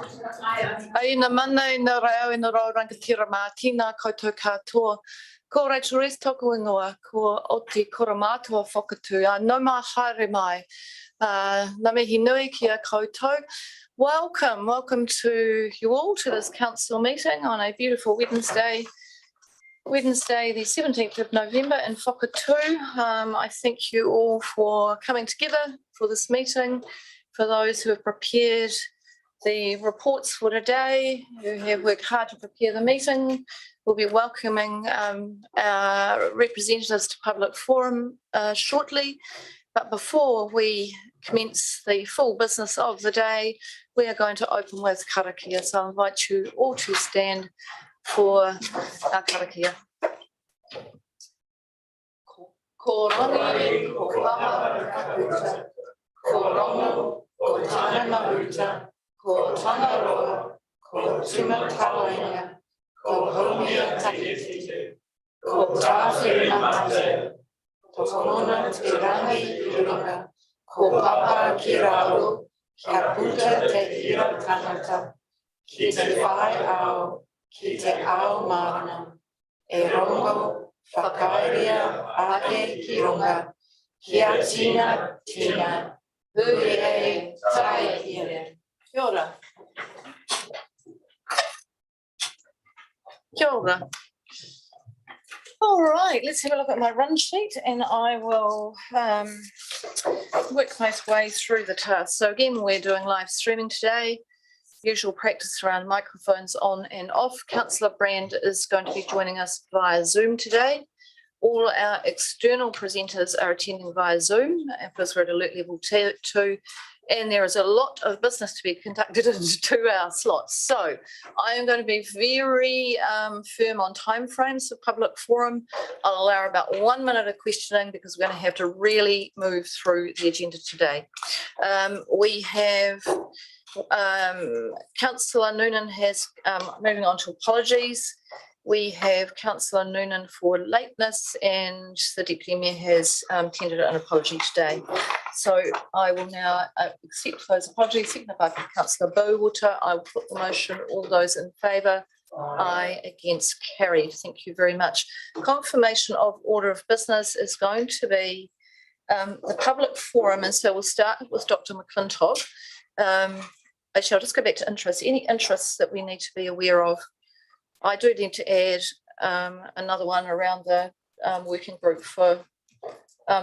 Aina mana ina reo ina rau rangatira mā tina koutou katoa. Ko Rachel Rees toku ingoa, ko Oti kora mātua whakatu, no mā haere mai. Ngā mihi nui kia koutou. Welcome to you all to this council meeting on a beautiful Wednesday the 17th of November in Whakatū. I thank you all for coming together for this meeting, for those who have prepared the reports for today, who have worked hard to prepare the meeting. We'll be welcoming our representatives to Public Forum shortly. But before we commence the full business of the day, we are going to open with karakia. So I invite you all to stand for our karakia. Ko rangi, ko papa, ko rongo, ko tāna uta, ko tangaroa, ko tuma tawainga, ko homia takititu, ko tāwhina mate, ko hona te rangi irunga, ko papa ki raro, kia puta te hira tangata, ki te whai ao, ki te ao marana, e rongo, whakairia ake ki runga, kia tina, hui e tai here. Kia ora. Kia ora. All right, let's have a look at my run sheet and I will work my way through the tasks. So again, we're doing live streaming today. Usual practice around microphones on and off. Councillor Brand is going to be joining us via Zoom today. All our external presenters are attending via Zoom because we're at alert level 2, and there is a lot of business to be conducted in 2 hour slots. So I am going to be very firm on timeframes for Public Forum. I'll allow about 1 minute of questioning because we're going to have to really move through the agenda today. We have Councillor Noonan has moving on to apologies. We have Councillor Noonan for lateness and the Deputy Mayor has tendered an apology today. So I will now accept those apologies, seconded by Councillor Bowater. I will put the motion. All those in favour? Aye. Against? Carried. Thank you very much. Confirmation of order of business is going to be the Public Forum, and so we'll start with Dr. McClintock. Actually, I'll just go back to interests. Any interests that we need to be aware of? I do need to add another one around the working group for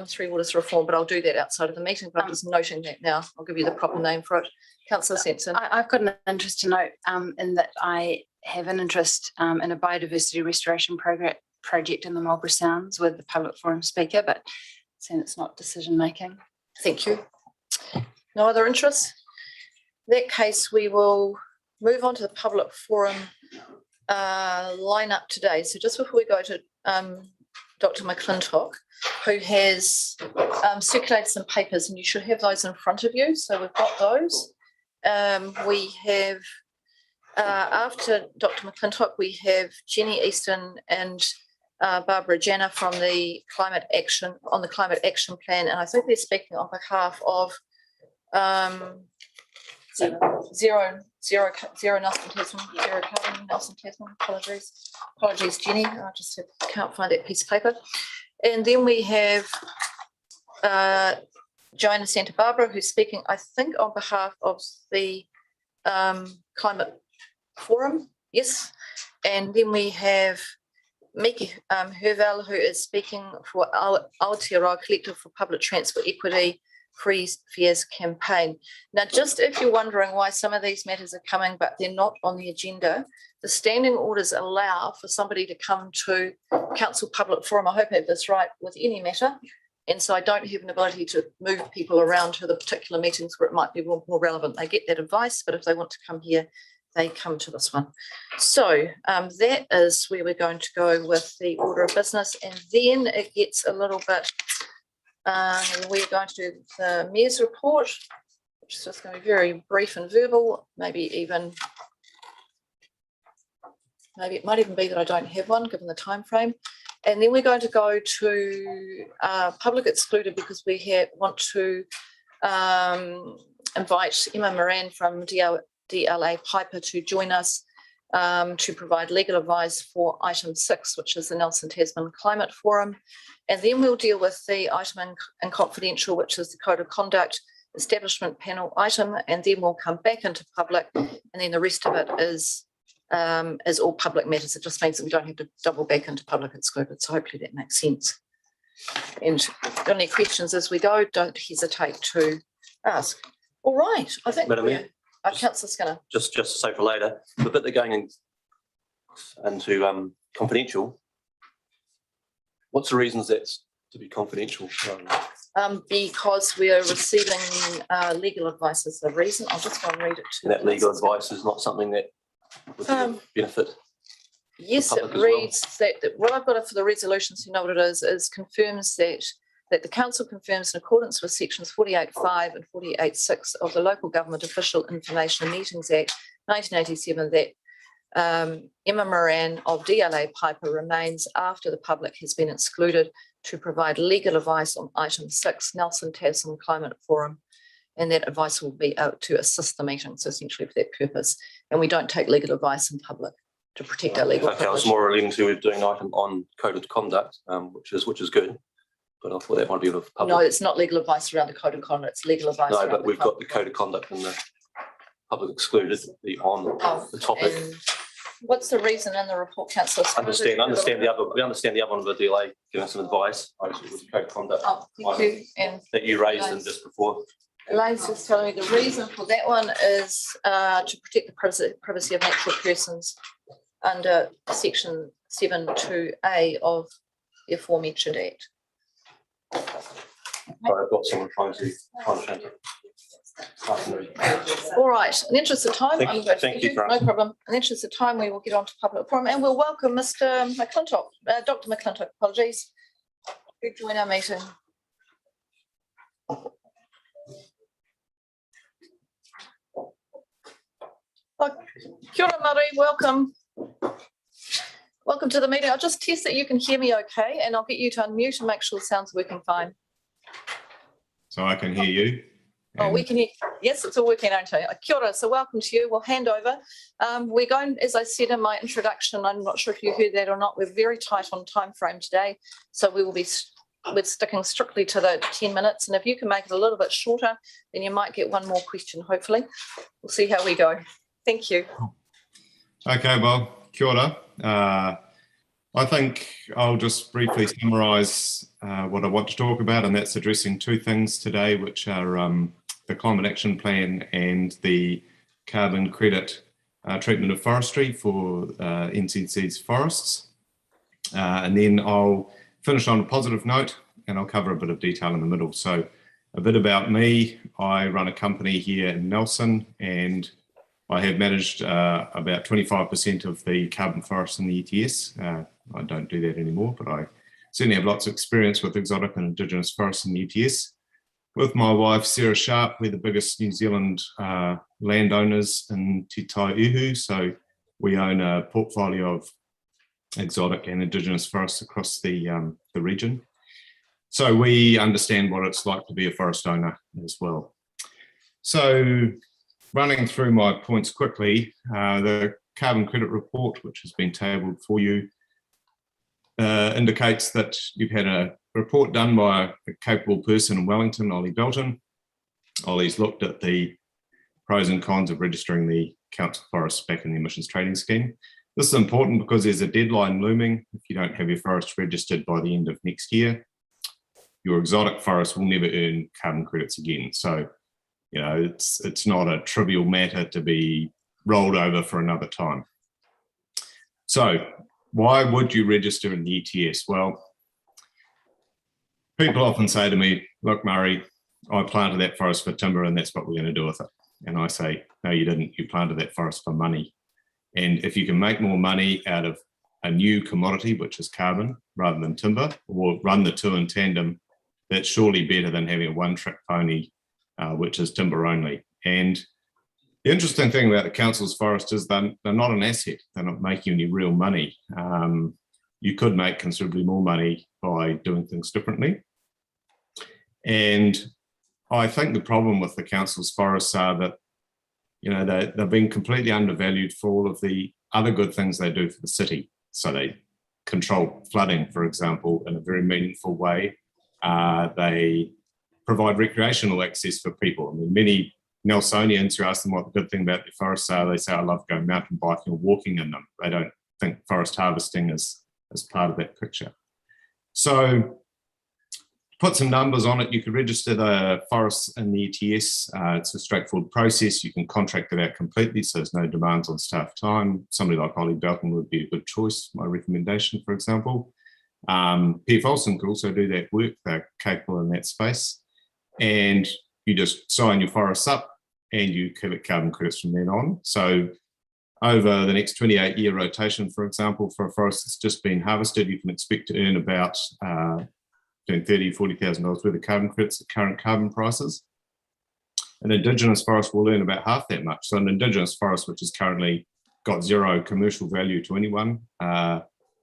Three Waters reform, but I'll do that outside of the meeting. But I'm just noting that now. I'll give you the proper name for it. Councillor Sampson. I've got an interest to note in that I have an interest in a biodiversity restoration project in the Marlborough Sounds with the Public Forum speaker, but saying it's not decision making. Thank you. No other interests? In that case, we will move on to the Public Forum lineup today. So just before we go to Dr. McClintock, who has circulated some papers, and you should have those in front of you. So we've got those. We have, after Dr. McClintock, we have Jenny Easton and Barbara Janner from the Climate Action Plan, and I think they're speaking on behalf of Zero Nelson Tasman, Zero Carbon Nelson Tasman. Apologies, Jenny. I just can't find that piece of paper. And then we have Joanna Santa Barbara, who's speaking, I think, on behalf of the Climate Forum. Yes. And then we have Miki Hervel, who is speaking for Aotearoa Collective for Public Transport Equity Free Fares campaign. Now, just if you're wondering why some of these matters are coming but they're not on the agenda, the standing orders allow for somebody to come to Council Public Forum, I hope I have this right, with any matter, and so I don't have an ability to move people around to the particular meetings where it might be more relevant. They get that advice, but if they want to come here, they come to this one. So that is where we're going to go with the order of business, and then it gets a little bit we're going to do the Mayor's report, which is just going to be very brief and verbal, maybe it might even be that I don't have one given the time frame. And then we're going to go to public excluded because we want to invite Emma Moran from DLA Piper to join us to provide legal advice for item 6, which is the Nelson Tasman Climate Forum. And then we'll deal with the item in confidential, which is the Code of Conduct Establishment Panel item, and then we'll come back into public, and then the rest of it is all public matters. It just means that we don't have to double back into public excluded. So hopefully that makes sense. And if you've got any questions as we go, don't hesitate to ask. All right, I think Madam Mayor, Councillor Skinner. just to say for later, the bit they're going into confidential, what's the reasons that's to be confidential? Because we are receiving legal advice is the reason. I'll just go and read it to And that legal advice is not something that would benefit. Yes, the it public as well? reads that what I've got for the resolutions, you know what it is confirms that the council confirms in accordance with sections 48.5 and 48.6 of the Local Government Official Information and Meetings Act 1987 that Emma Moran of DLA Piper remains after the public has been excluded to provide legal advice on item 6, Nelson Tasman Climate Forum, and that advice will be out to assist the meeting, so essentially for that purpose. And we don't take legal advice in public to protect our legal Okay, I was privilege. more alluding to doing an item on code of conduct, which is good, but I thought that might be with No, public. it's not legal advice around the code of conduct, it's legal advice. No, around but the we've got the code of conduct and the public excluded on the topic. And what's the reason in the report, councillor? We understand the other one of the DLA giving us some advice, obviously with the code of conduct Oh, thank you. And that you raised in just before. Elaine's just telling me the reason for that one is to protect the privacy of natural persons under section 7.2A of the aforementioned act. Sorry, I've got someone trying to change it. All right, in the interest of time, Thank I'm you. going to Thank you, no Grant. problem. In the interest of time, we will get on to public forum and we'll welcome Mr. McClintock, Dr. McClintock, apologies, to join our meeting. Oh, kia ora, Murray, welcome. Welcome to the meeting. I'll just test that you can hear me okay, and I'll get you to unmute and make sure the sound's working fine. So I can hear you. Oh, we can hear, yes, it's all working, okay. Kia ora, so welcome to you. We'll hand over. We're going, as I said in my introduction, I'm not sure if you heard that or not, we're very tight on time frame today. So we're sticking strictly to the 10 minutes. And if you can make it a little bit shorter, then you might get one more question, hopefully. We'll see how we go. Thank you. Okay, well, kia ora. I think I'll just briefly summarise what I want to talk about, and that's addressing two things today, which are the Climate Action Plan and the carbon credit treatment of forestry for NCC's forests. And then I'll finish on a positive note, and I'll cover a bit of detail in the middle. So a bit about me. I run a company here in Nelson, and I have managed about 25% of the carbon forests in the ETS. I don't do that anymore, but I certainly have lots of experience with exotic and Indigenous forests in the ETS. With my wife, Sarah Sharp, we're the biggest New Zealand landowners in Te Tai Uhu. So we own a portfolio of exotic and Indigenous forests across the region. So we understand what it's like to be a forest owner as well. So running through my points quickly, the carbon credit report, which has been tabled for you, indicates that you've had a report done by a capable person in Wellington, Ollie Belton. Ollie's looked at the pros and cons of registering the council forests back in the emissions trading scheme. This is important because there's a deadline looming. If you don't have your forests registered by the end of next year, your exotic forest will never earn carbon credits again. So, you know, it's not a trivial matter to be rolled over for another time. So why would you register in the ETS? Well, people often say to me, look, Murray, I planted that forest for timber and that's what we're going to do with it. And I say, no, you didn't. You planted that forest for money. And if you can make more money out of a new commodity, which is carbon, rather than timber, or run the two in tandem, that's surely better than having a one-trick pony, which is timber only. And the interesting thing about the council's forest is they're not an asset. They're not making any real money. You could make considerably more money by doing things differently. And I think the problem with the council's forests are that, they've been completely undervalued for all of the other good things they do for the city. So they control flooding, for example, in a very meaningful way. They provide recreational access for people. I mean, many Nelsonians, who ask them what the good thing about their forests are, they say, I love going mountain biking or walking in them. They don't think forest harvesting is part of that picture. So to put some numbers on it, you could register the forests in the ETS. It's a straightforward process. You can contract it out completely, so there's no demands on staff time. Somebody like Ollie Belkin would be a good choice, my recommendation, for example. PF Olsen could also do that work. They're capable in that space. And you just sign your forests up and you collect carbon credits from then on. So over the next 28-year rotation, for example, for a forest that's just been harvested, you can expect to earn about between $30,000 to $40,000 worth of carbon credits at current carbon prices. An Indigenous forest will earn about half that much. So an Indigenous forest, which has currently got zero commercial value to anyone,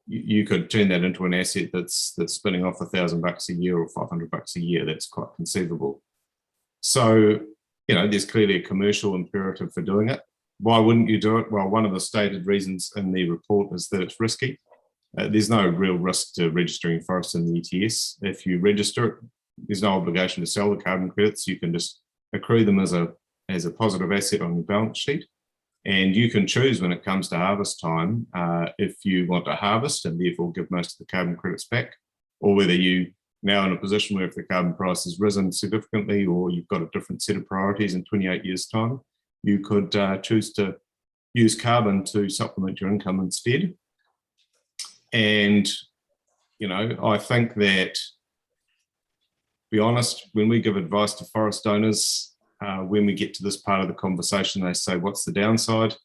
you could turn that into an asset that's spinning off $1,000 a year or $500 a year. That's quite conceivable. So, there's clearly a commercial imperative for doing it. Why wouldn't you do it? Well, one of the stated reasons in the report is that it's risky. There's no real risk to registering forests in the ETS. If you register it, there's no obligation to sell the carbon credits. You can just accrue them as a positive asset on your balance sheet. And you can choose when it comes to harvest time if you want to harvest and therefore give most of the carbon credits back, or whether you now in a position where if the carbon price has risen significantly or you've got a different set of priorities in 28 years' time, you could choose to use carbon to supplement your income instead. And, I think that, to be honest, when we give advice to forest owners, when we get to this part of the conversation, they say, what's the downside?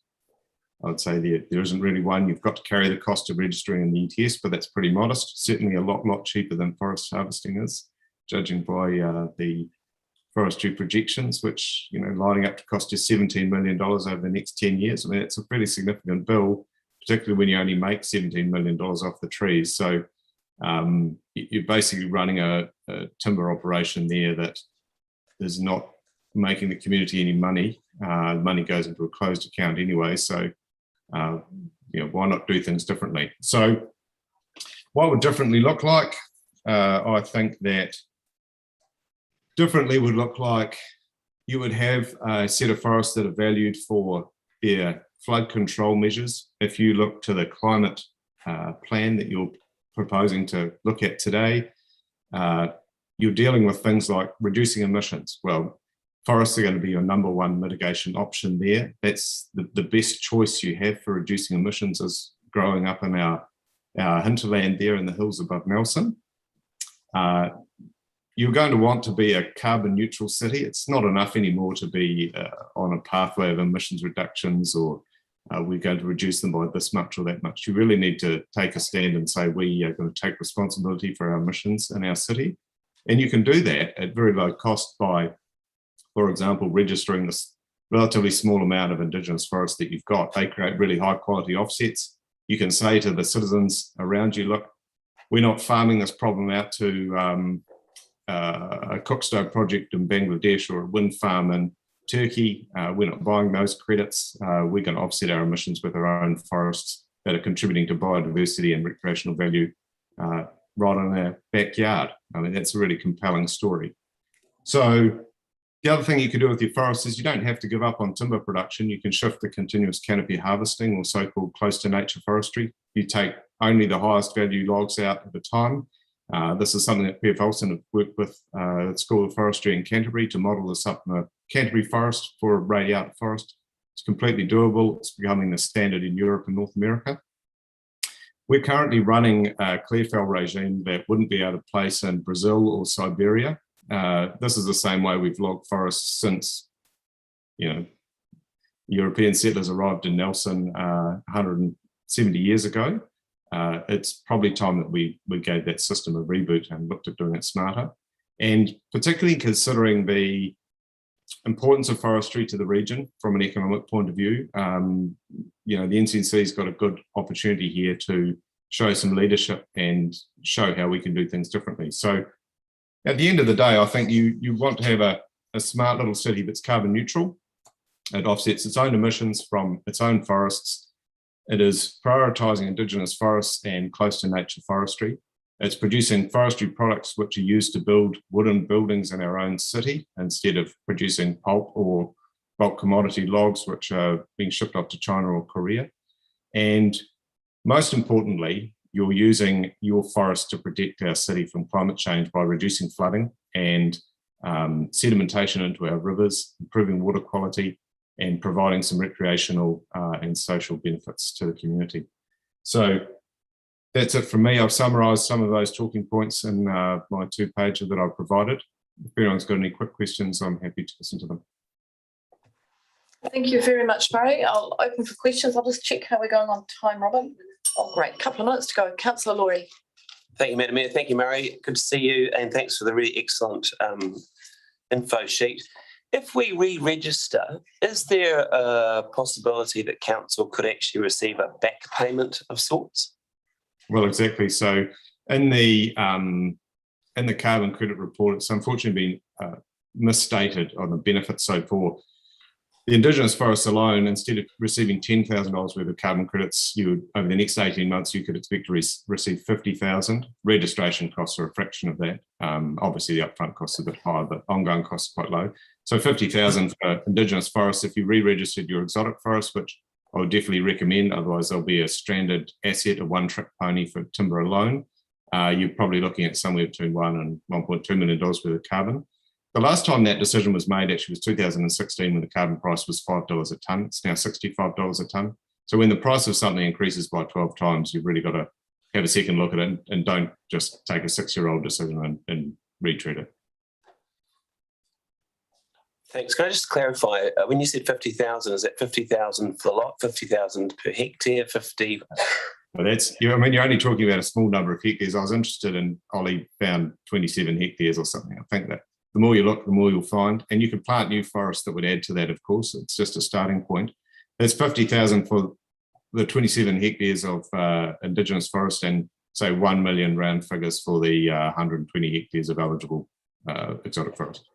I would say there isn't really one. You've got to carry the cost of registering in the ETS, but that's pretty modest. Certainly a lot cheaper than forest harvesting is, judging by the forestry projections, which, lining up to cost you $17 million over the next 10 years. I mean, it's a pretty significant bill, particularly when you only make $17 million off the trees. So you're basically running a timber operation there that is not making the community any money. Money goes into a closed account anyway. So, why not do things differently? So what would differently look like? I think that differently would look like you would have a set of forests that are valued for their flood control measures. If you look to the climate plan that you're proposing to look at today, you're dealing with things like reducing emissions. Well, forests are going to be your number one mitigation option there. That's the best choice you have for reducing emissions is growing up in our hinterland there in the hills above Nelson. You're going to want to be a carbon neutral city. It's not enough anymore to be on a pathway of emissions reductions or we're going to reduce them by this much or that much. You really need to take a stand and say we are going to take responsibility for our emissions in our city. And you can do that at very low cost by, for example, registering this relatively small amount of Indigenous forest that you've got. They create really high quality offsets. You can say to the citizens around you, look, we're not farming this problem out to a cookstove project in Bangladesh or a wind farm in Turkey. We're not buying those credits. We're going to offset our emissions with our own forests that are contributing to biodiversity and recreational value right in our backyard. I mean, that's a really compelling story. So the other thing you can do with your forests is you don't have to give up on timber production. You can shift to continuous canopy harvesting or so-called close to nature forestry. You take only the highest value logs out at a time. This is something that PF Olsen have worked with at School of Forestry in Canterbury to model this up in a Canterbury forest for a radiata forest. It's completely doable. It's becoming the standard in Europe and North America. We're currently running a clearfell regime that wouldn't be out of place in Brazil or Siberia. This is the same way we've logged forests since, European settlers arrived in Nelson 170 years ago. It's probably time that we gave that system a reboot and looked at doing it smarter. And particularly considering the importance of forestry to the region from an economic point of view, the NCNC's got a good opportunity here to show some leadership and show how we can do things differently. So at the end of the day, I think you want to have a smart little city that's carbon neutral. It offsets its own emissions from its own forests. It is prioritising Indigenous forests and close to nature forestry. It's producing forestry products which are used to build wooden buildings in our own city instead of producing pulp or bulk commodity logs which are being shipped off to China or Korea. And most importantly, you're using your forest to protect our city from climate change by reducing flooding and sedimentation into our rivers, improving water quality, and providing some recreational and social benefits to the community. So that's it from me. I've summarised some of those talking points in my 2-pager that I've provided. If anyone's got any quick questions, I'm happy to listen to them. Thank you very much, Murray. I'll open for questions. I'll just check how we're going on time, Robin. Oh, great. Couple of minutes to go. Councillor Laurie. Thank you, Madam Mayor. Thank you, Murray. Good to see you, and thanks for the really excellent info sheet. If we re-register, is there a possibility that council could actually receive a back payment of sorts? Well, exactly. So in the carbon credit report, it's unfortunately been misstated on the benefits. So for the Indigenous forests alone, instead of receiving $10,000 worth of carbon credits, you would, over the next 18 months, you could expect to receive 50,000. Registration costs are a fraction of that. Obviously, the upfront costs are a bit higher, but ongoing costs are quite low. So 50,000 for Indigenous forests. If you re-registered your exotic forest, which I would definitely recommend, otherwise there'll be a stranded asset, a one-trick pony for timber alone. You're probably looking at somewhere between $1 and $1.2 million worth of carbon. The last time that decision was made actually was 2016 when the carbon price was $5 a tonne. It's now $65 a tonne. So when the price of something increases by 12 times, you've really got to have a second look at it and don't just take a 6-year-old decision and retreat it. Thanks. Can I just clarify, when you said 50,000, is that 50,000 for the lot, 50,000 per hectare, 50? Well, you're only talking about a small number of hectares. I was interested in, Ollie found 27 hectares or something. I think that the more you look, the more you'll find. And you can plant new forests that would add to that, of course. It's just a starting point. There's 50,000 for the 27 hectares of Indigenous forest and say 1 million round figures for the 120 hectares of eligible exotic forest.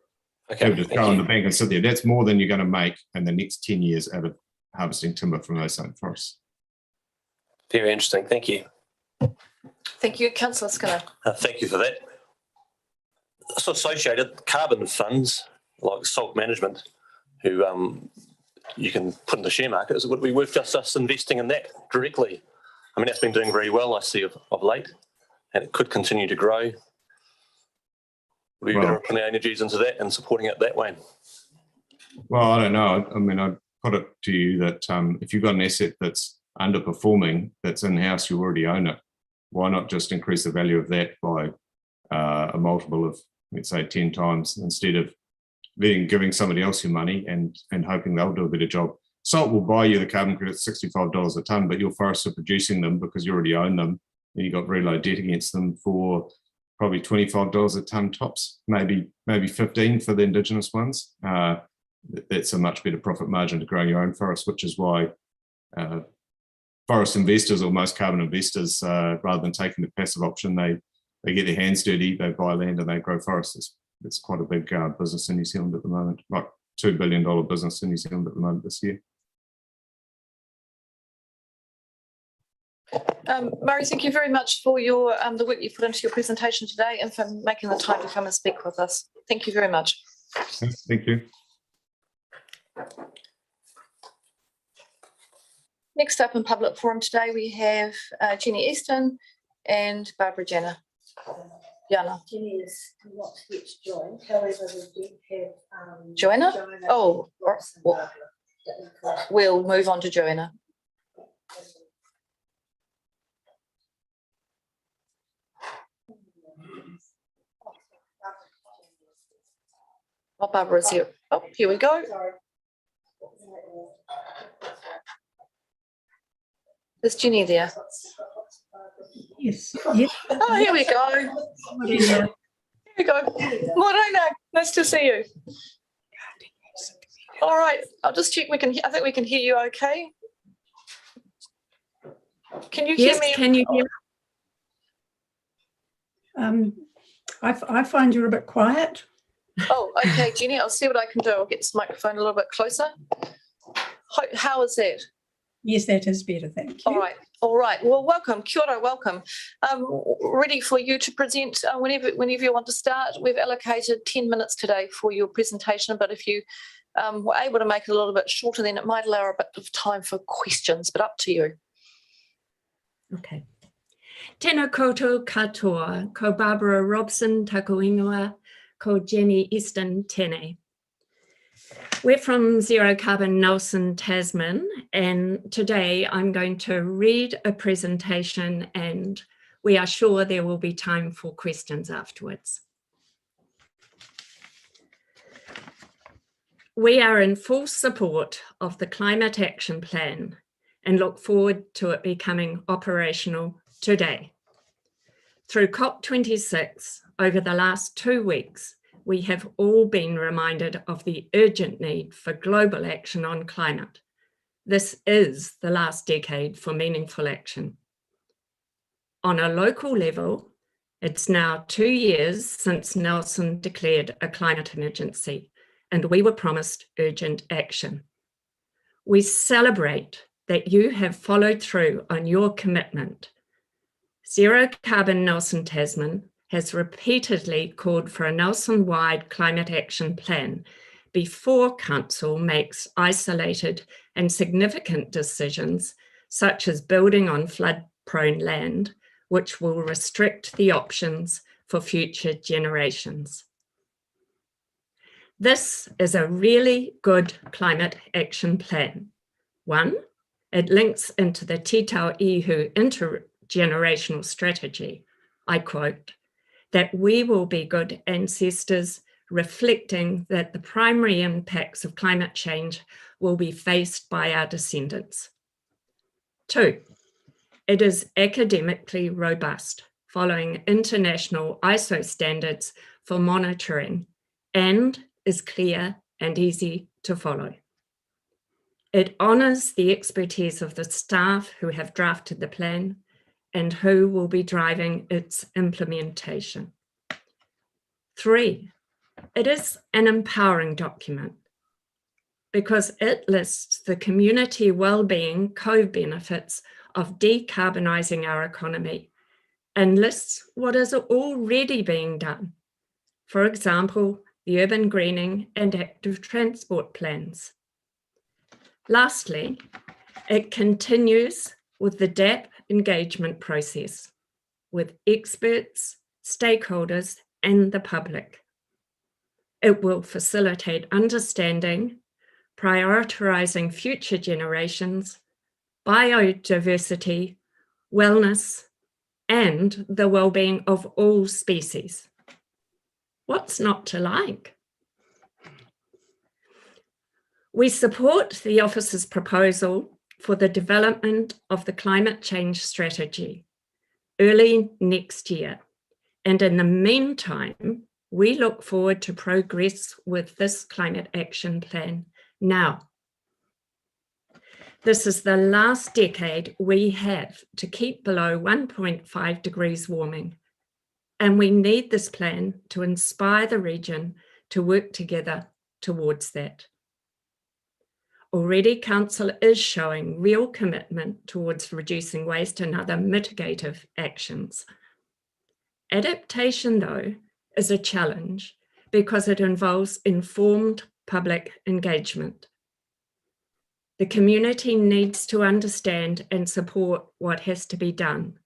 Okay. Just go on the bank and sit there. That's more than you're going to make in the next 10 years out of harvesting timber from those same forests. Very interesting. Thank you. Thank you. Councillor Skinner. Thank you for that. So associated carbon funds like Salt Management, who you can put in the share market, would it be worth just us investing in that directly? I mean, that's been doing very well, I see, of late, and it could continue to grow. Would we better put our energies into that and supporting it that way? Well, I don't know. I mean, I'd put it to you that if you've got an asset that's underperforming, that's in-house, you already own it. Why not just increase the value of that by a multiple of, let's say, 10 times instead of giving somebody else your money and hoping they'll do a better job. Salt will buy you the carbon credits $65 a tonne, but your forests are producing them because you already own them and you've got very low debt against them for probably $25 a tonne tops, maybe 15 for the Indigenous ones. That's a much better profit margin to grow your own forest, which is why forest investors or most carbon investors, rather than taking the passive option, they get their hands dirty, they buy land and they grow forests. It's quite a big business in New Zealand at the moment, like $2 billion business in New Zealand at the moment this year. Murray, thank you very much for your the work you put into your presentation today and for making the time to come and speak with us. Thank you very much. Thank you. Next up in public forum today, we have Jenny Easton and Barbara Jana. Jenny is not yet joined, however, we do have Joanna? Oh, Barbara. we'll move on to Joanna. Oh, Barbara's here. Oh, here we go. Is Jenny there? Yes. Oh, here we go. Here we go. Morena, nice to see you. All right, I'll just check. I think we can hear you okay. Can you hear me? Yes, can you hear me? I find you're a bit quiet. Oh, okay, Jenny, I'll see what I can do. I'll get this microphone a little bit closer. How is that? Yes, that is better, thank you. All right. Well, welcome. Kia ora, welcome. Ready for you to present whenever you want to start. We've allocated 10 minutes today for your presentation, but if you were able to make it a little bit shorter, then it might allow a bit of time for questions, but up to you. Okay. Tēnā koutou katoa, ko Barbara Robson, taku ingoa, ko Jenny Easton tēnei. We're from Zero Carbon Nelson, Tasman, and today I'm going to read a presentation and we are sure there will be time for questions afterwards. We are in full support of the Climate Action Plan and look forward to it becoming operational today. Through COP26 over the last 2 weeks, we have all been reminded of the urgent need for global action on climate. This is the last decade for meaningful action. On a local level, it's now 2 years since Nelson declared a climate emergency, and we were promised urgent action. We celebrate that you have followed through on your commitment. Zero Carbon Nelson Tasman has repeatedly called for a Nelson-wide climate action plan before Council makes isolated and significant decisions, such as building on flood-prone land, which will restrict the options for future generations. This is a really good climate action plan. One, it links into the Te Tau Ihu intergenerational strategy. I quote, that we will be good ancestors, reflecting that the primary impacts of climate change will be faced by our descendants. 2, it is academically robust, following international ISO standards for monitoring, and is clear and easy to follow. It honours the expertise of the staff who have drafted the plan and who will be driving its implementation. 3, it is an empowering document because it lists the community well-being co-benefits of decarbonising our economy and lists what is already being done. For example, the urban greening and active transport plans. Lastly, it continues with the DAP engagement process with experts, stakeholders, and the public. It will facilitate understanding, prioritising future generations, biodiversity, wellness, and the well-being of all species. What's not to like? We support the Office's proposal for the development of the climate change strategy early next year. And in the meantime, we look forward to progress with this climate action plan now. This is the last decade we have to keep below 1.5 degrees warming. And we need this plan to inspire the region to work together towards that. Already, Council is showing real commitment towards reducing waste and other mitigative actions. Adaptation, though, is a challenge because it involves informed public engagement. The community needs to understand and support what has to be done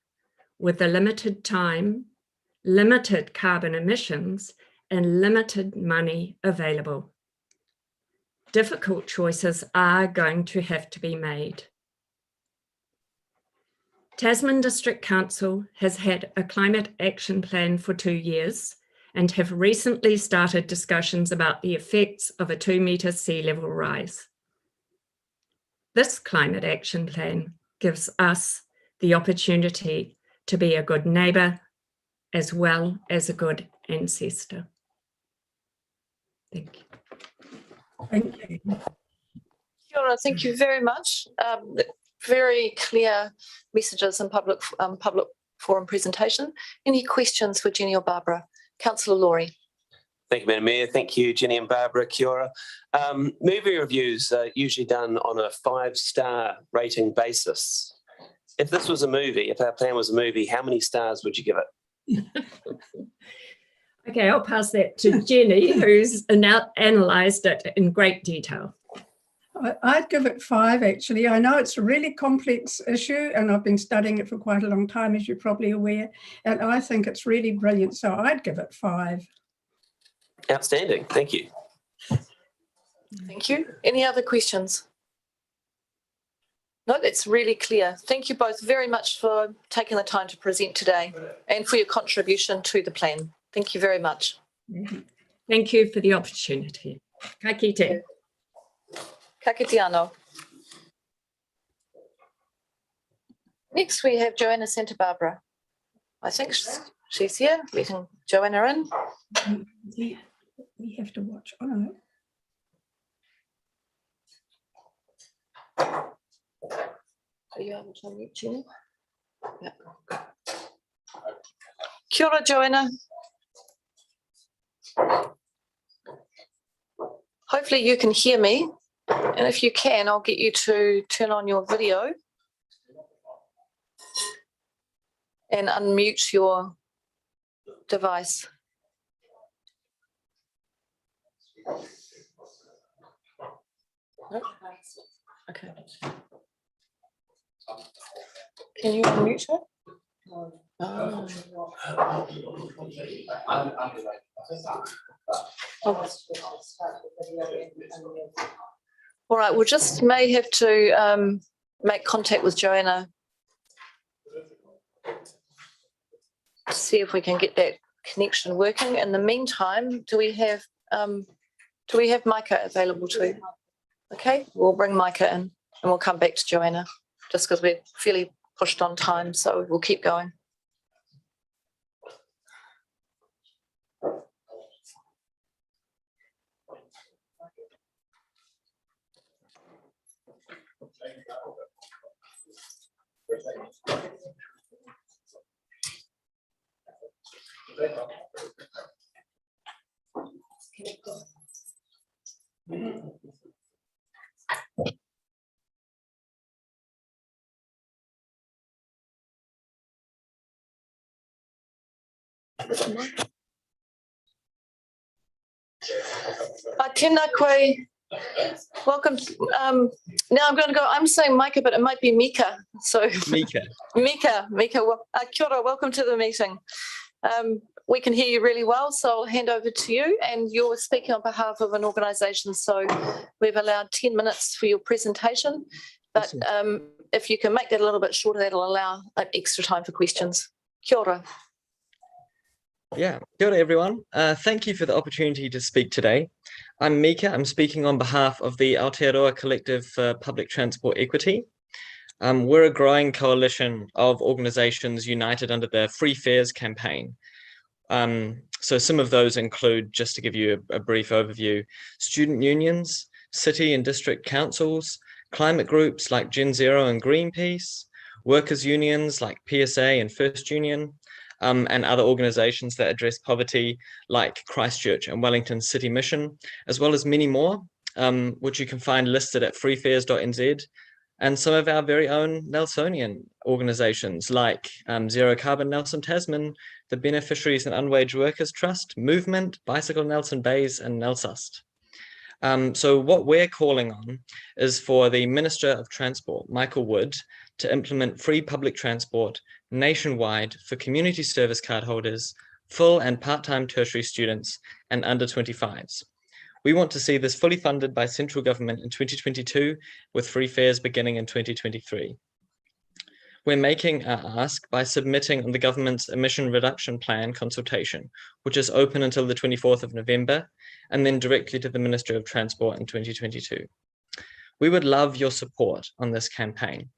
with the limited time, limited carbon emissions, and limited money available. Difficult choices are going to have to be made. Tasman District Council has had a climate action plan for 2 years and have recently started discussions about the effects of a 2-metre sea level rise. This climate action plan gives us the opportunity to be a good neighbour as well as a good ancestor. Thank you. Thank you. Kia ora, thank you very much. Very clear messages and public forum presentation. Any questions for Jenny or Barbara? Councillor Laurie. Thank you, Madam Mayor. Thank you, Jenny and Barbara. Kia ora. Movie reviews are usually done on a 5-star rating basis. If this was a movie, if our plan was a movie, how many stars would you give it? Okay, I'll pass that to Jenny, who's analysed it in great detail. I'd give it 5, actually. I know it's a really complex issue and I've been studying it for quite a long time, as you're probably aware, and I think it's really brilliant, so I'd give it 5. Outstanding. Thank you. Thank you. Any other questions? No, that's really clear. Thank you both very much for taking the time to present today and for your contribution to the plan. Thank you very much. Thank you for the opportunity. Ka kite. Ka kite anō. Next, we have Joanna Santa Barbara. I think she's here, letting Joanna in. We have to watch. Oh, no. Are you able to unmute, Jenny? Yeah. Kia ora, Joanna. Hopefully you can hear me. And if you can, I'll get you to turn on your video and unmute your device. Nope. Okay. Can you unmute her? Oh. All right, we'll just may have to make contact with Joanna to see if we can get that connection working. In the meantime, do we have Micah available too? Okay, we'll bring Micah in and we'll come back to Joanna just because we're fairly pushed on time, so we'll keep going. Tēnā koe. Welcome. Now I'm going to go. I'm saying Micah, but it might be Mika. So Mika. Mika. Kia ora, welcome to the meeting. We can hear you really well, so I'll hand over to you. And you're speaking on behalf of an organisation, so we've allowed 10 minutes for your presentation. But if you can make that a little bit shorter, that'll allow extra time for questions. Kia ora. Yeah, kia ora everyone. Thank you for the opportunity to speak today. I'm Mika. I'm speaking on behalf of the Aotearoa Collective for Public Transport Equity. We're a growing coalition of organisations united under the Free Fares campaign. So some of those include, just to give you a brief overview, student unions, city and district councils, climate groups like Gen Zero and Greenpeace, workers' unions like PSA and First Union, and other organisations that address poverty like Christchurch and Wellington City Mission, as well as many more, which you can find listed at freefares.nz, and some of our very own Nelsonian organisations like Zero Carbon Nelson Tasman, the Beneficiaries and Unwaged Workers Trust, Movement, Bicycle Nelson Bays and Nelsust. So what we're calling on is for the Minister of Transport, Michael Wood, to implement free public transport nationwide for community service card holders, full and part-time tertiary students, and under 25s. We want to see this fully funded by central government in 2022, with free fares beginning in 2023. We're making our ask by submitting on the government's emission reduction plan consultation, which is open until the 24th of November, and then directly to the Minister of Transport in 2022. We would love your support on this campaign.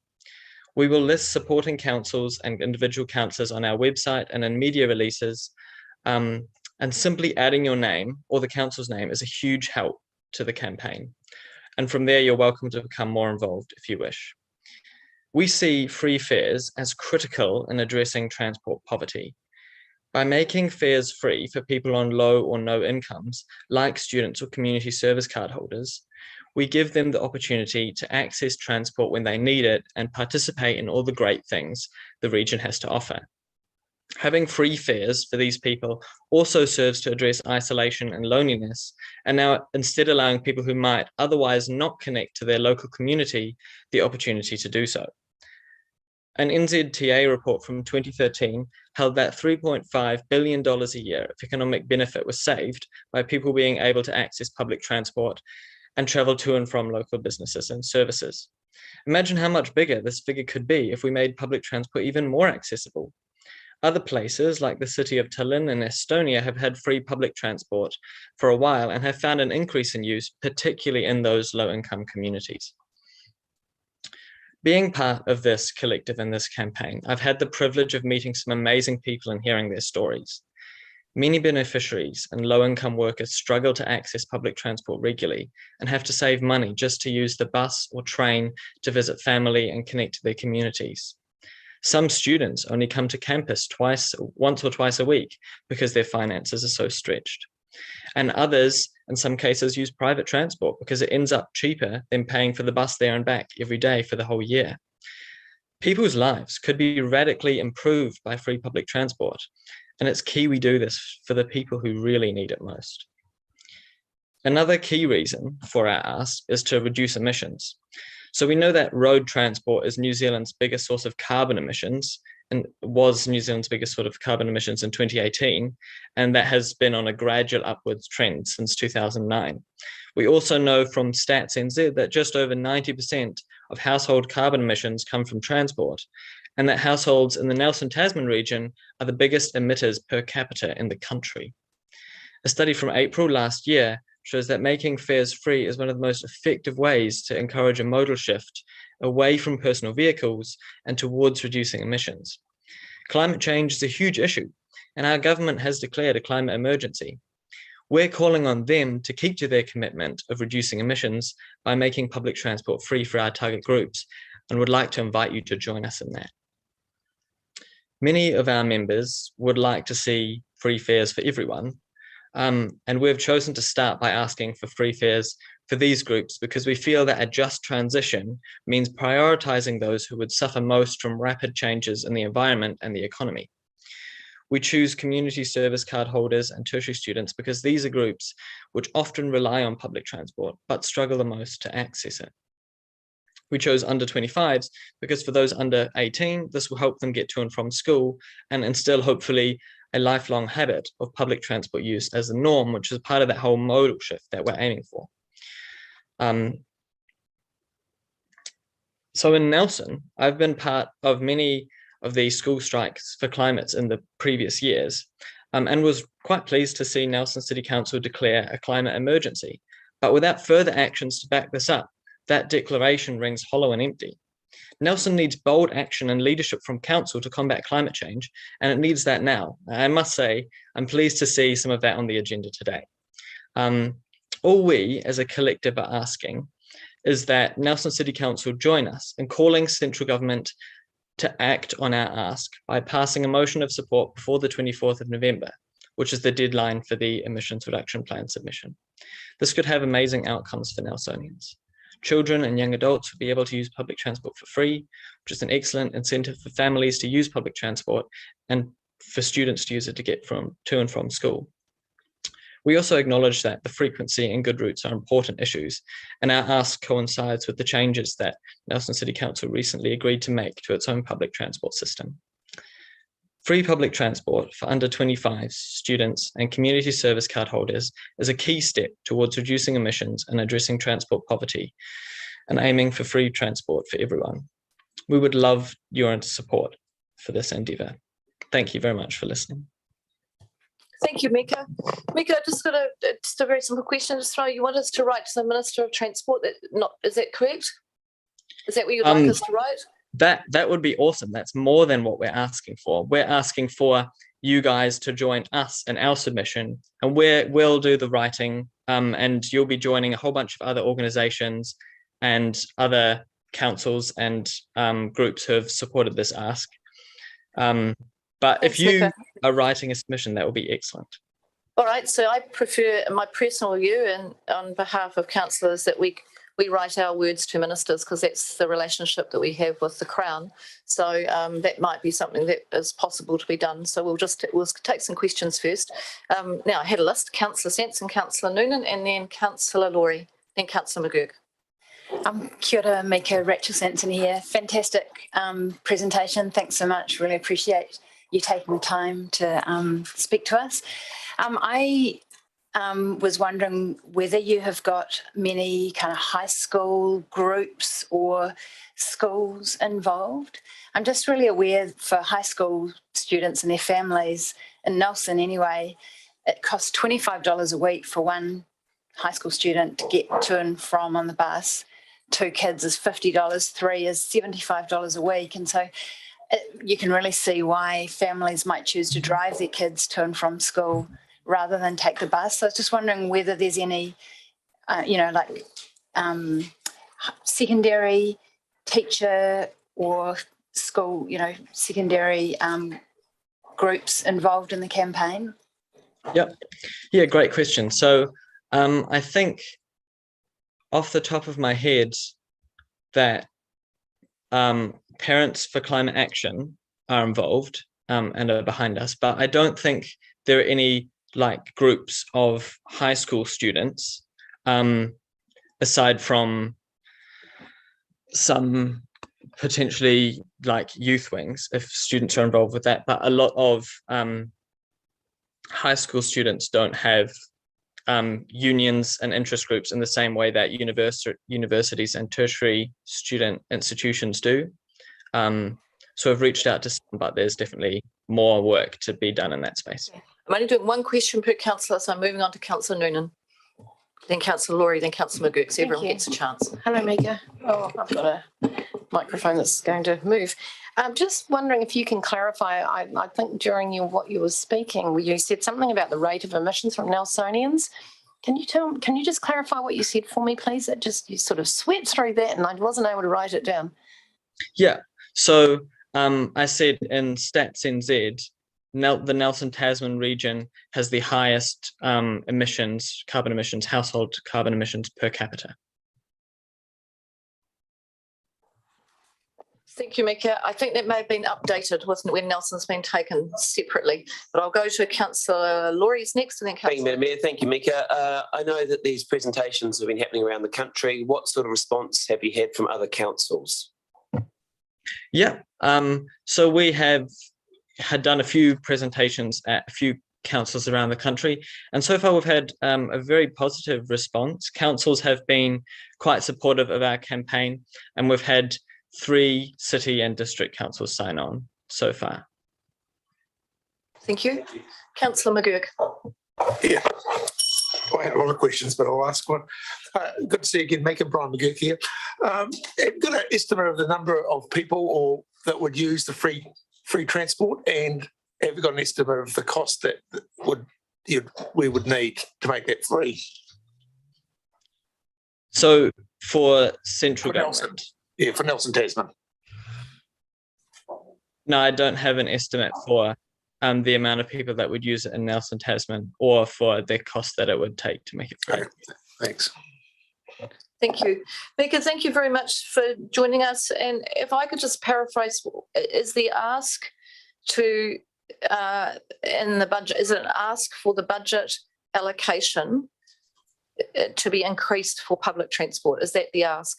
We will list supporting councils and individual councillors on our website and in media releases, and simply adding your name or the council's name is a huge help to the campaign. And from there, you're welcome to become more involved if you wish. We see free fares as critical in addressing transport poverty. By making fares free for people on low or no incomes, like students or community service card holders, we give them the opportunity to access transport when they need it and participate in all the great things the region has to offer. Having free fares for these people also serves to address isolation and loneliness, and now instead allowing people who might otherwise not connect to their local community the opportunity to do so. An NZTA report from 2013 held that $3.5 billion a year of economic benefit was saved by people being able to access public transport and travel to and from local businesses and services. Imagine how much bigger this figure could be if we made public transport even more accessible. Other places, like the city of Tallinn in Estonia, have had free public transport for a while and have found an increase in use, particularly in those low-income communities. Being part of this collective and this campaign, I've had the privilege of meeting some amazing people and hearing their stories. Many beneficiaries and low-income workers struggle to access public transport regularly and have to save money just to use the bus or train to visit family and connect to their communities. Some students only come to campus once or twice a week because their finances are so stretched. And others, in some cases, use private transport because it ends up cheaper than paying for the bus there and back every day for the whole year. People's lives could be radically improved by free public transport, and it's key we do this for the people who really need it most. Another key reason for our ask is to reduce emissions. So we know that road transport is New Zealand's biggest source of carbon emissions, and was New Zealand's biggest sort of carbon emissions in 2018, and that has been on a gradual upwards trend since 2009. We also know from Stats NZ that just over 90% of household carbon emissions come from transport, and that households in the Nelson Tasman region are the biggest emitters per capita in the country. A study from April last year shows that making fares free is one of the most effective ways to encourage a modal shift away from personal vehicles and towards reducing emissions. Climate change is a huge issue, and our government has declared a climate emergency. We're calling on them to keep to their commitment of reducing emissions by making public transport free for our target groups, and would like to invite you to join us in that. Many of our members would like to see free fares for everyone, and we've chosen to start by asking for free fares for these groups because we feel that a just transition means prioritizing those who would suffer most from rapid changes in the environment and the economy. We choose community service card holders and tertiary students because these are groups which often rely on public transport but struggle the most to access it. We chose under 25s because for those under 18, this will help them get to and from school and instill hopefully a lifelong habit of public transport use as the norm, which is part of that whole modal shift that we're aiming for. So in Nelson, I've been part of many of the school strikes for climates in the previous years, and was quite pleased to see Nelson City Council declare a climate emergency. But without further actions to back this up, that declaration rings hollow and empty. Nelson needs bold action and leadership from council to combat climate change, and it needs that now. I must say, I'm pleased to see some of that on the agenda today. All we as a collective are asking is that Nelson City Council join us in calling central government to act on our ask by passing a motion of support before the 24th of November, which is the deadline for the emissions reduction plan submission. This could have amazing outcomes for Nelsonians. Children and young adults will be able to use public transport for free, which is an excellent incentive for families to use public transport and for students to use it to get to and from school. We also acknowledge that the frequency and good routes are important issues, and our ask coincides with the changes that Nelson City Council recently agreed to make to its own public transport system. Free public transport for under 25 students and community service card holders is a key step towards reducing emissions and addressing transport poverty and aiming for free transport for everyone. We would love your support for this endeavour. Thank you very much for listening. Thank you, Mika. Mika, just a very simple question to throw. You want us to write to the Minister of Transport? Is that correct? Is that what you'd like us to write? That would be awesome. That's more than what we're asking for. We're asking for you guys to join us in our submission, and we'll do the writing, and you'll be joining a whole bunch of other organisations and other councils and groups who have supported this ask. But if Thanks, you Mika. are writing a submission, that will be excellent. All right, so I prefer my personal view and on behalf of councillors that we write our words to ministers because that's the relationship that we have with the Crown. So that might be something that is possible to be done. So we'll take some questions first. Now I had a list: Councillor Sanson, Councillor Noonan, and then Councillor Laurie, then Councillor McGurk. Kia ora, Mika, Rachel Sanson here. Fantastic presentation. Thanks so much. Really appreciate you taking the time to speak to us. I was wondering whether you have got many kind of high school groups or schools involved. I'm just really aware for high school students and their families in Nelson anyway, it costs $25 a week for one high school student to get to and from on the bus. 2 kids is $50, 3 is $75 a week. And so you can really see why families might choose to drive their kids to and from school rather than take the bus. So I was just wondering whether there's any, secondary teacher or school, secondary groups involved in the campaign. Yep. Yeah, great question. So I think off the top of my head that Parents for Climate Action are involved and are behind us, but I don't think there are any groups of high school students aside from some potentially youth wings if students are involved with that, but a lot of high school students don't have unions and interest groups in the same way that universities and tertiary student institutions do. So I've reached out to some, but there's definitely more work to be done in that space. I'm only doing one question per councillor, so I'm moving on to Councillor Noonan, then Councillor Laurie, then Councillor McGurk, so everyone gets a chance. Hello, Mika. Oh, I've got a microphone that's going to move. I'm just wondering if you can clarify. I think during what you were speaking, you said something about the rate of emissions from Nelsonians. Can you just clarify what you said for me, please? You sort of swept through that and I wasn't able to write it down. Yeah. So I said in Stats NZ, the Nelson Tasman region has the highest carbon emissions, household carbon emissions per capita. Thank you, Mika. I think that may have been updated, wasn't it, when Nelson's been taken separately? But I'll go to Councillor Laurie's next, and then Thank you, Councillor. Madam Mayor. Thank you, Mika. I know that these presentations have been happening around the country. What sort of response have you had from other councils? Yeah. So we had done a few presentations at a few councils around the country, and so far we've had a very positive response. Councils have been quite supportive of our campaign, and we've had 3 city and district councils sign on so far. Thank you. Councillor McGurk. Yeah, I had a lot of questions, but I'll ask one. Good to see you again, Mika. Brian McGurk here. Have you got an estimate of the number of people that would use the free transport, and have you got an estimate of the cost that we would need to make that free? So for central government? Nelson. Yeah, for Nelson Tasman. No, I don't have an estimate for the amount of people that would use it in Nelson Tasman or for the cost that it would take to make it free. Okay, thanks. Thank you. Mika, thank you very much for joining us. And if I could just paraphrase, is the ask to in the budget, is it an ask for the budget allocation to be increased for public transport? Is that the ask?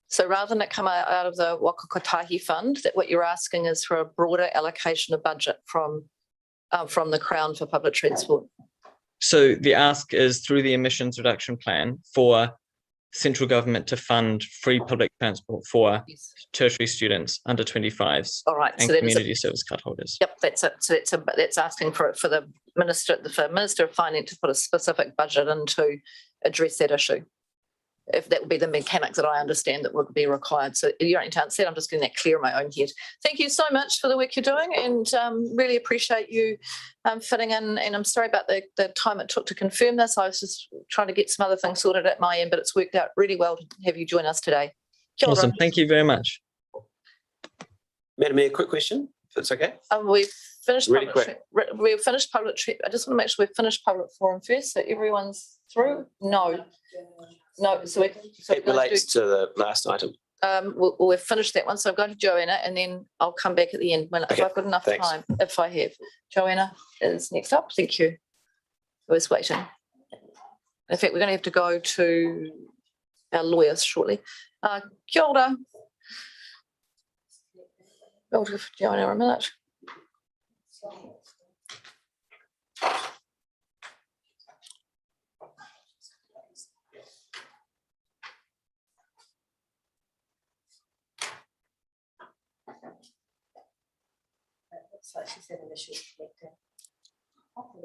So rather than it come out of the Wakakotahi Fund, that what you're asking is for a broader allocation of budget from the Crown for public transport. So the ask is through the emissions reduction plan for central government to fund free public transport for tertiary students under 25s. All right, and so community service card holders. Yep, that's it. So that's asking for the Minister of Finance to put a specific budget in to address that issue. If that would be the mechanics that I understand that would be required. So you don't need to answer that. I'm just getting that clear in my own head. Thank you so much for the work you're doing, and really appreciate you fitting in. And I'm sorry about the time it took to confirm this. I was just trying to get some other things sorted at my end, but it's worked out really well to have you join us today. Kia ora. Awesome. Thank you very much. Madam Mayor, quick question. That's okay. We've finished Really public. We've finished public. I just want to make sure we've finished public forum first, so everyone's through. No. So It relates to the last item. We've finished that one. So I'm going to Joanna, and then I'll come back at the end if I've got enough time. If I have, Joanna is next up. Thank you. I was waiting. In fact, we're going to have to go to our lawyers shortly. Kia ora. I'll give Joanna a minute.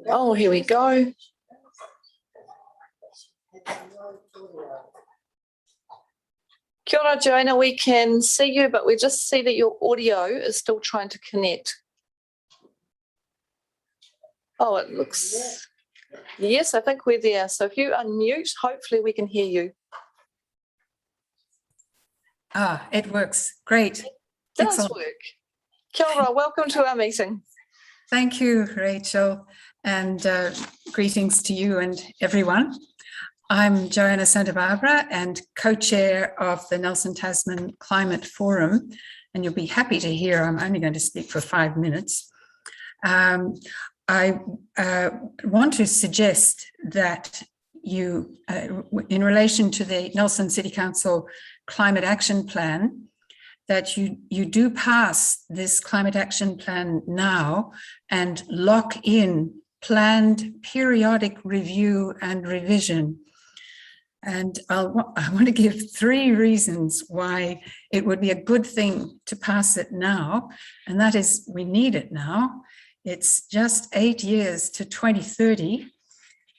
Oh, here we go. Kia ora, Joanna. We can see you, but we just see that your audio is still trying to connect. Oh, it looks... Yes, I think we're there. So if you unmute, hopefully we can hear you. It works. Great. It does work. Kia ora, welcome to our meeting. Thank you, Rachel, and greetings to you and everyone. I'm Joanna Santa Barbara and co-chair of the Nelson Tasman Climate Forum, and you'll be happy to hear I'm only going to speak for 5 minutes. I want to suggest that you, in relation to the Nelson City Council Climate Action Plan, that you do pass this Climate Action Plan now and lock in planned periodic review and revision. And I want to give 3 reasons why it would be a good thing to pass it now. And that is, we need it now. It's just 8 years to 2030,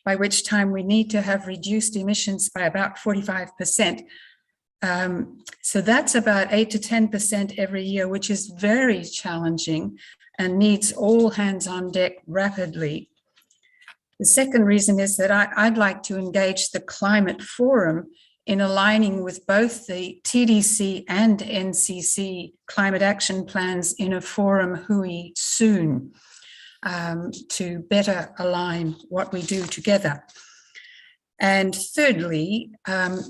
by which time we need to have reduced emissions by about 45%. So that's about 8 to 10% every year, which is very challenging and needs all hands on deck rapidly. The second reason is that I'd like to engage the Climate Forum in aligning with both the TDC and NCC climate action plans in a forum hui soon, to better align what we do together. And thirdly,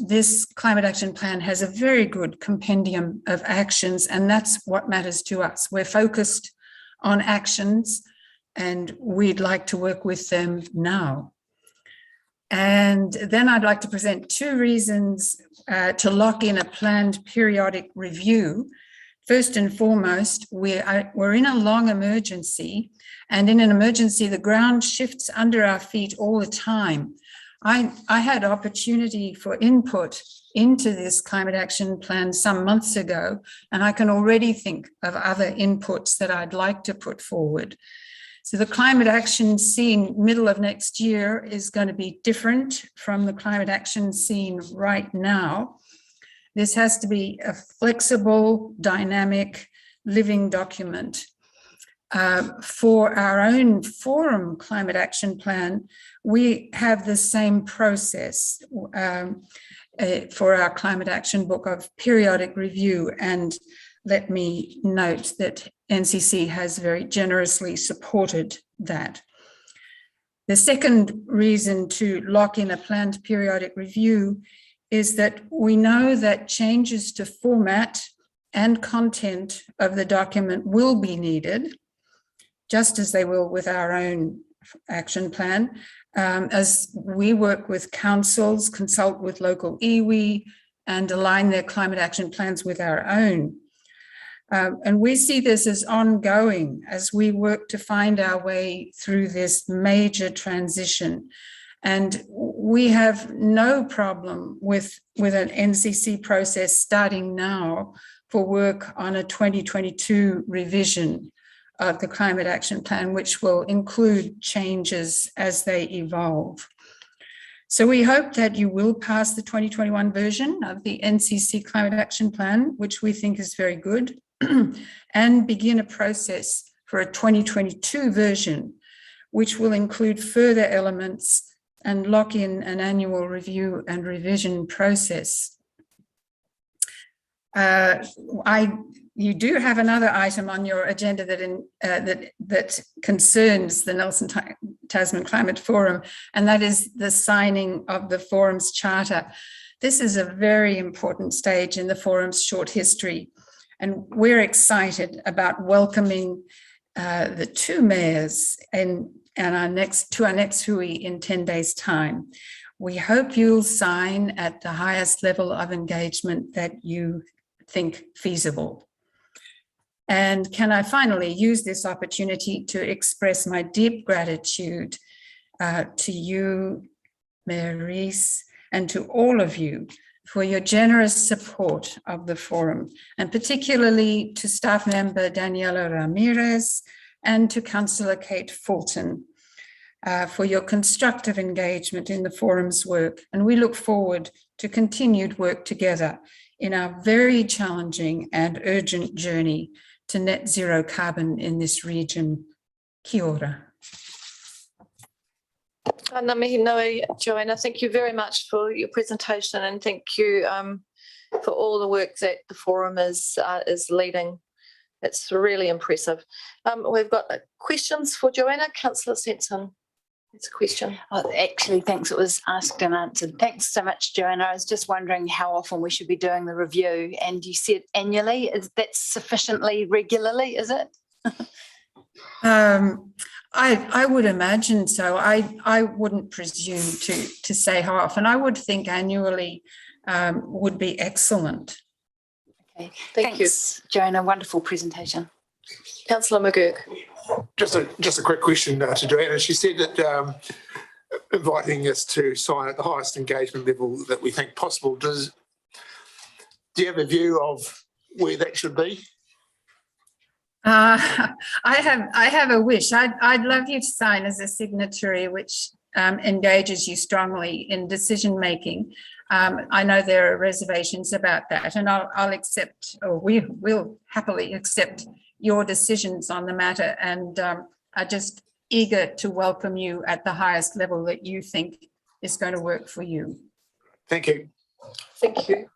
this climate action plan has a very good compendium of actions, and that's what matters to us. We're focused on actions, and we'd like to work with them now. And then I'd like to present 2 reasons to lock in a planned periodic review. First and foremost, we're in a long emergency, and in an emergency, the ground shifts under our feet all the time. I had opportunity for input into this climate action plan some months ago, and I can already think of other inputs that I'd like to put forward. So the climate action scene middle of next year is going to be different from the climate action scene right now. This has to be a flexible, dynamic, living document. For our own forum climate action plan, we have the same process for our climate action book of periodic review. And let me note that NCC has very generously supported that. The second reason to lock in a planned periodic review is that we know that changes to format and content of the document will be needed, just as they will with our own action plan, as we work with councils, consult with local iwi, and align their climate action plans with our own. And we see this as ongoing as we work to find our way through this major transition. And we have no problem with an NCC process starting now for work on a 2022 revision of the Climate Action Plan, which will include changes as they evolve. So we hope that you will pass the 2021 version of the NCC Climate Action Plan, which we think is very good, and begin a process for a 2022 version, which will include further elements and lock in an annual review and revision process. You do have another item on your agenda that concerns the Nelson Tasman Climate Forum, and that is the signing of the forum's charter. This is a very important stage in the forum's short history, and we're excited about welcoming the two mayors to our next hui in 10 days' time. We hope you'll sign at the highest level of engagement that you think feasible. And can I finally use this opportunity to express my deep gratitude to you, Mayor Rees, and to all of you for your generous support of the forum, and particularly to staff member Daniela Ramirez and to Councillor Kate Fulton for your constructive engagement in the forum's work. And we look forward to continued work together in our very challenging and urgent journey to net zero carbon in this region. Kia ora. Ngā mihi nui, Joanna. Thank you very much for your presentation, and thank you for all the work that the forum is leading. It's really impressive. We've got questions for Joanna. Councillor Sensen, it's a question. Oh, actually, thanks. It was asked and answered. Thanks so much, Joanna. I was just wondering how often we should be doing the review, and you said annually. Is that sufficiently regularly, is it? I would imagine so. I wouldn't presume to say how often. I would think annually would be excellent. Okay, Thanks, Joanna. Wonderful presentation. Councillor McGurk. Just a quick question to Joanna. She said that inviting us to sign at the highest engagement level that we think possible. Do you have a view of where that should be? I have a wish. I'd love you to sign as a signatory, which engages you strongly in decision making. I know there are reservations about that, and I'll accept, or we will happily accept your decisions on the matter, and are just eager to welcome you at the highest level that you think is going to work for you. Thank you. Thank you.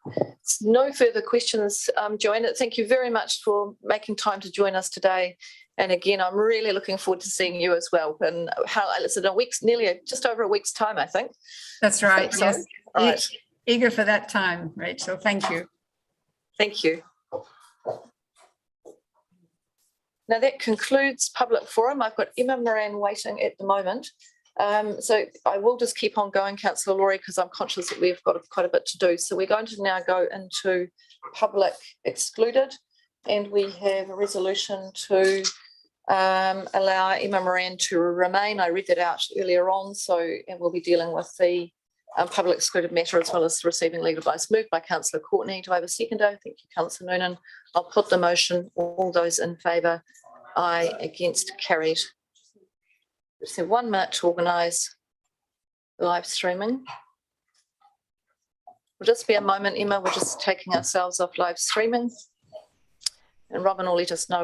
No further questions, Joanna. Thank you very much for making time to join us today. And again, I'm really looking forward to seeing you as well. And it's in a week's, just over a week's time, I think. That's right. So. Yes. All right. Eager for that time, Rachel. Thank you. Thank you. Now that concludes public forum. I've got Emma Moran waiting at the moment. So I will just keep on going, Councillor Laurie, because I'm conscious that we've got quite a bit to do. So we're going to now go into public excluded, and we have a resolution to allow Emma Moran to remain. I read that out earlier on, and we'll be dealing with the public excluded matter as well as receiving legal advice. Moved by Councillor Courtney. Do I have a seconder? Thank you, Councillor Noonan. I'll put the motion. All those in favour? Aye. Against? Carried. So 1 minute to organise live streaming. Will just be a moment, Emma. We're just taking ourselves off live streaming, and Robin will let us know